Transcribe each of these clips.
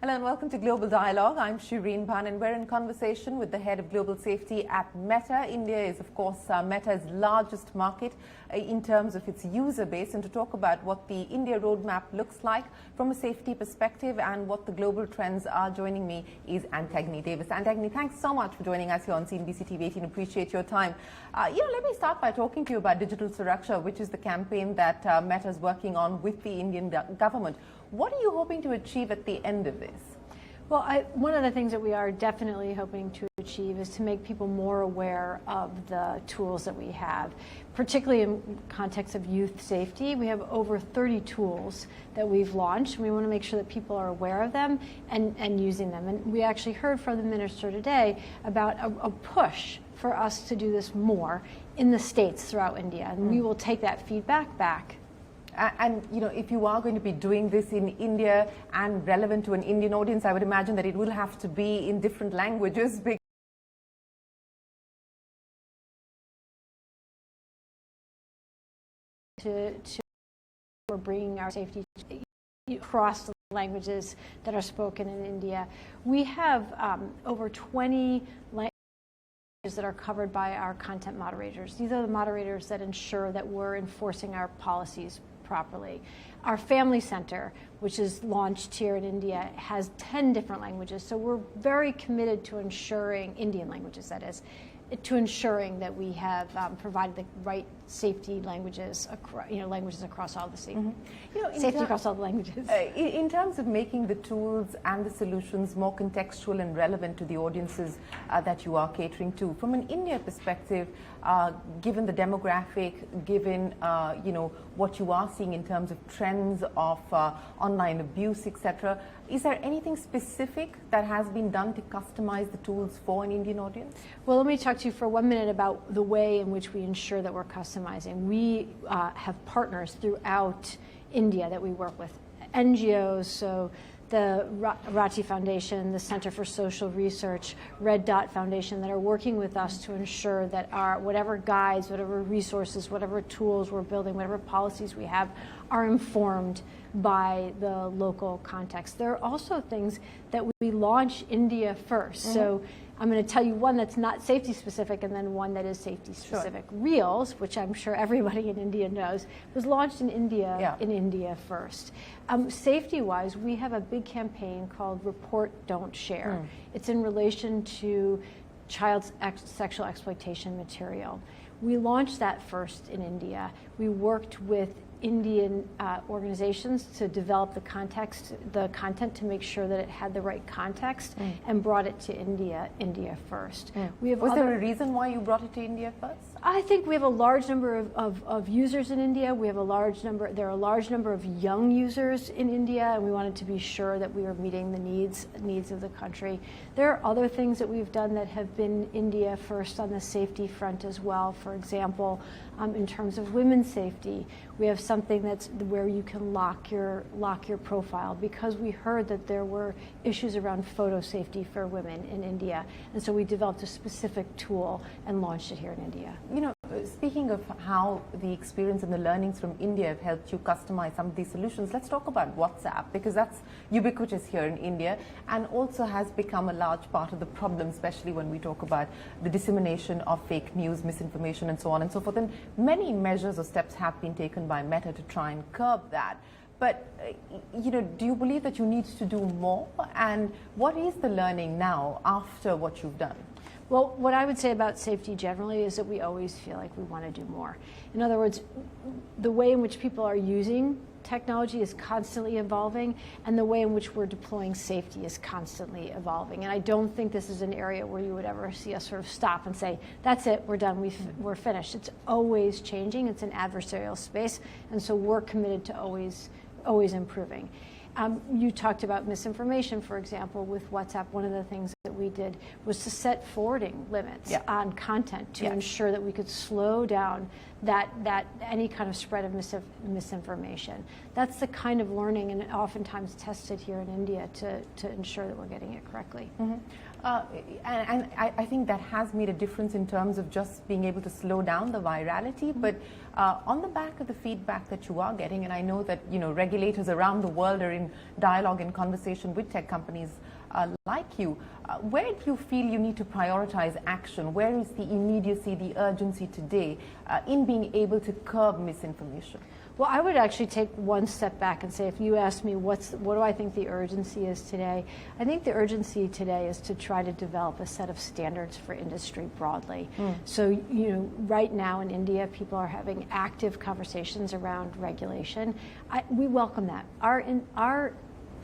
Hello and welcome to Global Dialogue. I'm Shireen Bhan and we're in conversation with the head of global safety at Meta. India is, of course, Meta's largest market in terms of its user base, and to talk about what the India roadmap looks like from a safety perspective and what the global trends are, joining me is Antigone Davis. Antigone, thanks so much for joining us here on CNBC-TV18. Appreciate your time. Let me start by talking to you about Digital Suraksha, which is the campaign that Meta is working on with the Indian government. What are you hoping to achieve at the end of this? Well, one of the things that we are definitely hoping to achieve is to make people more aware of the tools that we have, particularly in context of youth safety. We have over 30 tools that we've launched. We want to make sure that people are aware of them and using them. And we actually heard from the minister today about a push for us to do this more in the states throughout India. And we will take that feedback back. And, if you are going to be doing this in India and relevant to an Indian audience, I would imagine that it will have to be in different languages. We're bringing our safety across the languages that are spoken in India. We have over 20 languages that are covered by our content moderators. These are the moderators that ensure that we're enforcing our policies properly. Our family center, which is launched here in India, has 10 different languages. So we're very committed to ensuring, Indian languages that is, to ensuring that we have provided the right safety languages, languages across all the safety across all the languages. In terms of making the tools and the solutions more contextual and relevant to the audiences that you are catering to, from an India perspective, given the demographic, given what you are seeing in terms of trends of online abuse, etc., is there anything specific that has been done to customize the tools for an Indian audience? Well, let me talk to you for 1 minute about the way in which we ensure that we're customizing. We have partners throughout India that we work with, NGOs, so the Rati Foundation, the Center for Social Research, Red Dot Foundation, that are working with us to ensure that our whatever guides, whatever resources, whatever tools we're building, whatever policies we have are informed by the local context. There are also things that we launch India first. So I'm going to tell you one that's not safety specific and then one that is safety specific. Sure. Reels, which I'm sure everybody in India knows, was launched in India first. Safety-wise, we have a big campaign called Report, Don't Share. It's in relation to child sexual exploitation material. We launched that first in India. We worked with Indian organizations to develop the content to make sure that it had the right context and brought it to India first. Was there a reason why you brought it to India first? I think we have a large number of users in India. There are a large number of young users in India, and we wanted to be sure that we were meeting the needs of the country. There are other things that we've done that have been India first on the safety front as well. For example, in terms of women's safety, we have something that's where you can lock your profile, because we heard that there were issues around photo safety for women in India, and so we developed a specific tool and launched it here in India. Speaking of how the experience and the learnings from India have helped you customize some of these solutions, let's talk about WhatsApp, because that's ubiquitous here in India and also has become a large part of the problem, especially when we talk about the dissemination of fake news, misinformation, and so on and so forth. And many measures or steps have been taken by Meta to try and curb that. But, do you believe that you need to do more? And what is the learning now after what you've done? Well, what I would say about safety generally is that we always feel like we want to do more. In other words, the way in which people are using technology is constantly evolving, and the way in which we're deploying safety is constantly evolving. And I don't think this is an area where you would ever see us sort of stop and say, that's it, we're done, we're finished. It's always changing. It's an adversarial space, and so we're committed to always improving. You talked about misinformation, for example, with WhatsApp. One of the things that we did was to set forwarding limits on content to ensure that we could slow down that any kind of spread of misinformation. That's the kind of learning, and oftentimes tested here in India to ensure that we're getting it correctly. Mm-hmm. And I think that has made a difference in terms of just being able to slow down the virality. Mm-hmm. But on the back of the feedback that you are getting, and I know that regulators around the world are in dialogue and conversation with tech companies like you, where do you feel you need to prioritize action? Where is the immediacy, the urgency today in being able to curb misinformation? Well, I would actually take one step back and say, if you ask me what do I think the urgency is today, I think the urgency today is to try to develop a set of standards for industry broadly. So, right now in India, people are having active conversations around regulation. We welcome that. Our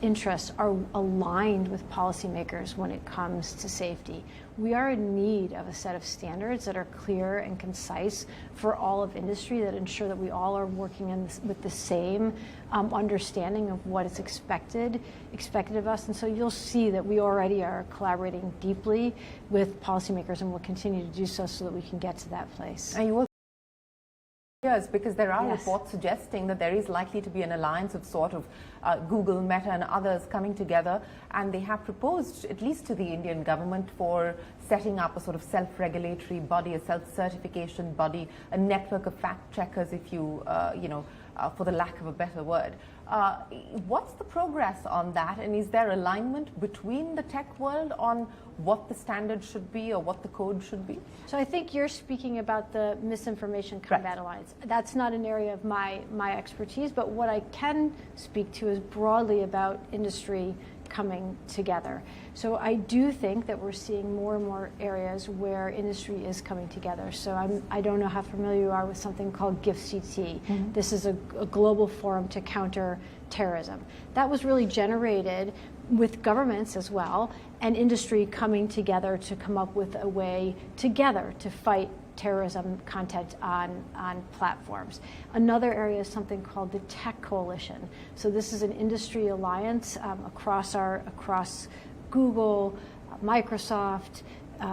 interests are aligned with policymakers when it comes to safety. We are in need of a set of standards that are clear and concise for all of industry, that ensure that we all are working with the same understanding of what is expected of us. And so you'll see that we already are collaborating deeply with policymakers, and will continue to do so that we can get to that place. And you will years, because there are Yes. reports suggesting that there is likely to be an alliance of sort of Google, Meta and others coming together, and they have proposed, at least to the Indian government, for setting up a sort of self-regulatory body, a self-certification body, a network of fact-checkers, if you, for the lack of a better word. What's the progress on that, and is there alignment between the tech world on what the standard should be or what the code should be? So I think you're speaking about the Misinformation Combat Alliance. That's not an area of my expertise, but what I can speak to is broadly about industry coming together. So I do think that we're seeing more and more areas where industry is coming together. So I don't know how familiar you are with something called GIFCT. Mm-hmm. This is a global forum to counter terrorism. That was really generated with governments as well, and industry coming together to come up with a way together to fight terrorism content on platforms. Another area is something called the Tech Coalition. So this is an industry alliance across Google, Microsoft,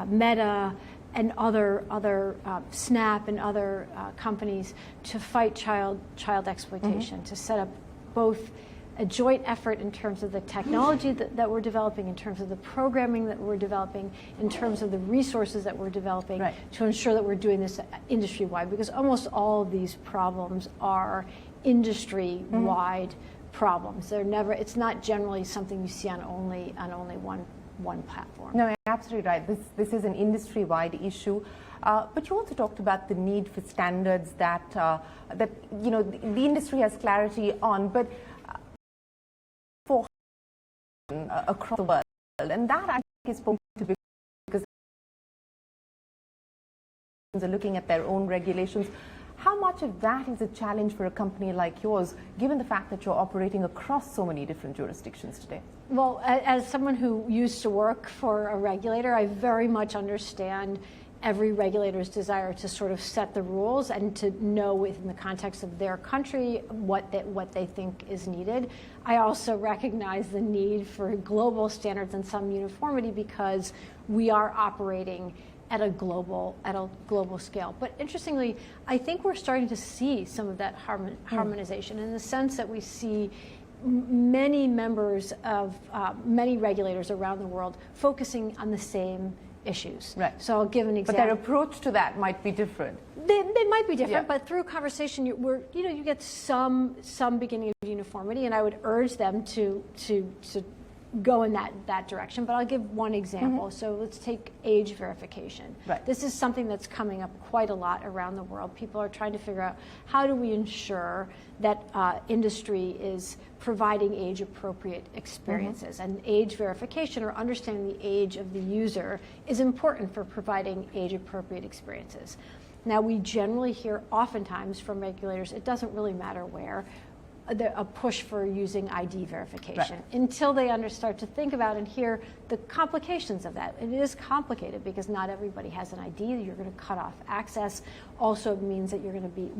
Meta, and other Snap and other companies to fight child exploitation, to set up both a joint effort in terms of the technology that we're developing, in terms of the programming that we're developing, in terms of the resources that we're developing, to ensure that we're doing this industry-wide, because almost all of these problems are industry-wide problems. They're never, it's not generally something you see on only one platform. No, you're absolutely right. This is an industry-wide issue. But you also talked about the need for standards that the industry has clarity on, but for across the world, and that I think is important to be, because are looking at their own regulations. How much of that is a challenge for a company like yours, given the fact that you're operating across so many different jurisdictions today? Well, as someone who used to work for a regulator, I very much understand every regulator's desire to sort of set the rules and to know within the context of their country what they think is needed. I also recognize the need for global standards and some uniformity, because we are operating at a global scale. But interestingly, I think we're starting to see some of that harmonization, in the sense that we see many members of many regulators around the world focusing on the same issues. Right. So I'll give an example. But their approach to that might be different. They might be different, but through conversation, you get some beginning of uniformity, and I would urge them to go in that direction. But I'll give one example. So let's take age verification. Right. This is something that's coming up quite a lot around the world. People are trying to figure out, how do we ensure that industry is providing age-appropriate experiences? And age verification, or understanding the age of the user, is important for providing age-appropriate experiences. Now, we generally hear oftentimes from regulators, it doesn't really matter where, a push for using ID verification, until they start to think about and hear the complications of that. It is complicated because not everybody has an ID. You're going to cut off access. Also, it means that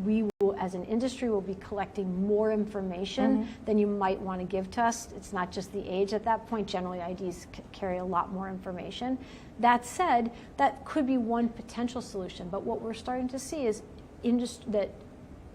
we will, as an industry, will be collecting more information than you might want to give to us. It's not just the age at that point. Generally, IDs carry a lot more information. That said, that could be one potential solution. But what we're starting to see is that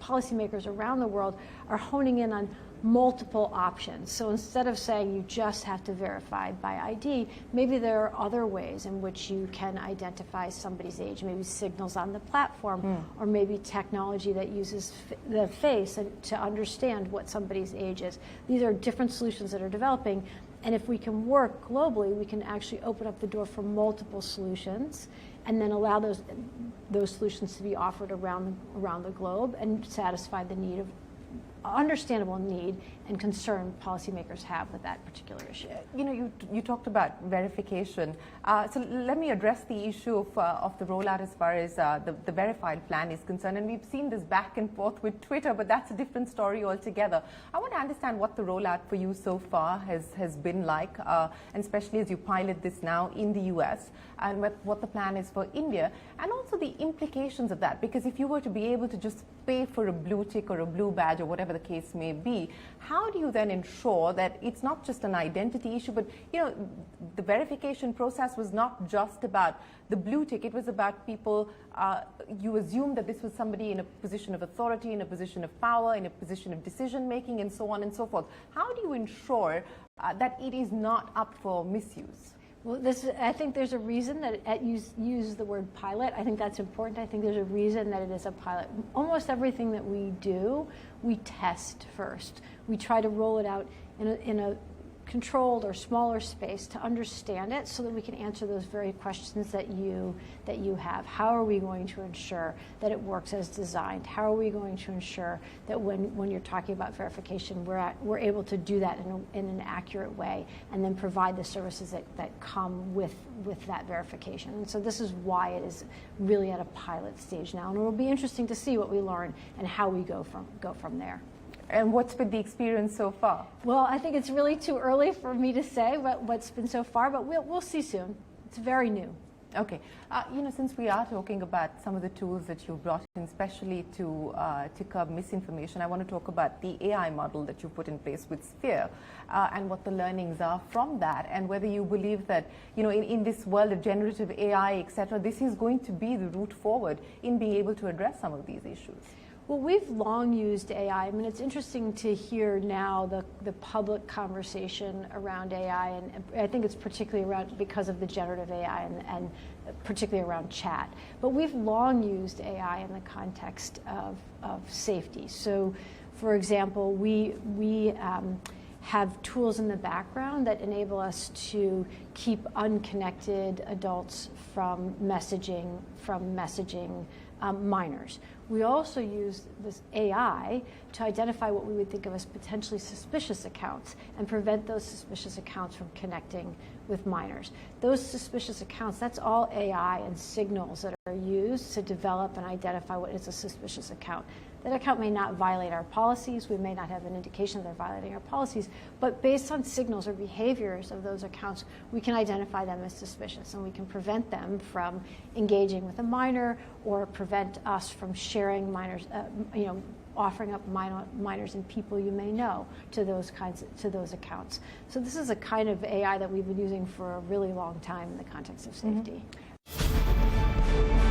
policymakers around the world are honing in on multiple options. So instead of saying you just have to verify by ID, maybe there are other ways in which you can identify somebody's age, maybe signals on the platform, or maybe technology that uses the face to understand what somebody's age is. These are different solutions that are developing, and if we can work globally, we can actually open up the door for multiple solutions and then allow those solutions to be offered around the globe and satisfy the need of understandable need and concern policymakers have with that particular issue. You know, you talked about verification. So let me address the issue of the rollout as far as the verified plan is concerned. And we've seen this back and forth with Twitter, but that's a different story altogether. I want to understand what the rollout for you so far has been like, and especially as you pilot this now in the US, and what the plan is for India, and also the implications of that. Because if you were to be able to just pay for a blue tick or a blue badge or whatever the case may be, how do you then ensure that it's not just an identity issue, but the verification process was not just about the blue tick, it was about people, you assume that this was somebody in a position of authority, in a position of power, in a position of decision making, and so on and so forth. How do you ensure that it is not up for misuse? Well, I think there's a reason that use the word pilot. I think that's important. I think there's a reason that it is a pilot. Almost everything that we do, we test first. We try to roll it out in a controlled or smaller space to understand it so that we can answer those very questions that you have. How are we going to ensure that it works as designed? How are we going to ensure that when you're talking about verification, we're able to do that in an accurate way and then provide the services that come with that verification? And so this is why it is really at a pilot stage now. And it will be interesting to see what we learn and how we go from there. And what's been the experience so far? Well, I think it's really too early for me to say what's been so far, but we'll see soon. It's very new. Okay. Since we are talking about some of the tools that you've brought in, especially to curb misinformation, I want to talk about the AI model that you put in place with Sphere and what the learnings are from that, and whether you believe that, in this world of generative AI, etc., this is going to be the route forward in being able to address some of these issues. Well, we've long used AI. I mean, it's interesting to hear now the public conversation around AI, and I think it's particularly around because of the generative AI and particularly around chat. But we've long used AI in the context of safety. So, for example, we have tools in the background that enable us to keep unconnected adults from messaging minors. We also use this AI to identify what we would think of as potentially suspicious accounts and prevent those suspicious accounts from connecting with minors. Those suspicious accounts, that's all AI and signals that are used to develop and identify what is a suspicious account. That account may not violate our policies. We may not have an indication they're violating our policies, but based on signals or behaviors of those accounts, we can identify them as suspicious, and we can prevent them from engaging with a minor or prevent us from sharing minors, offering up minors and people you may know to those accounts. So this is a kind of AI that we've been using for a really long time in the context of safety. Mm-hmm.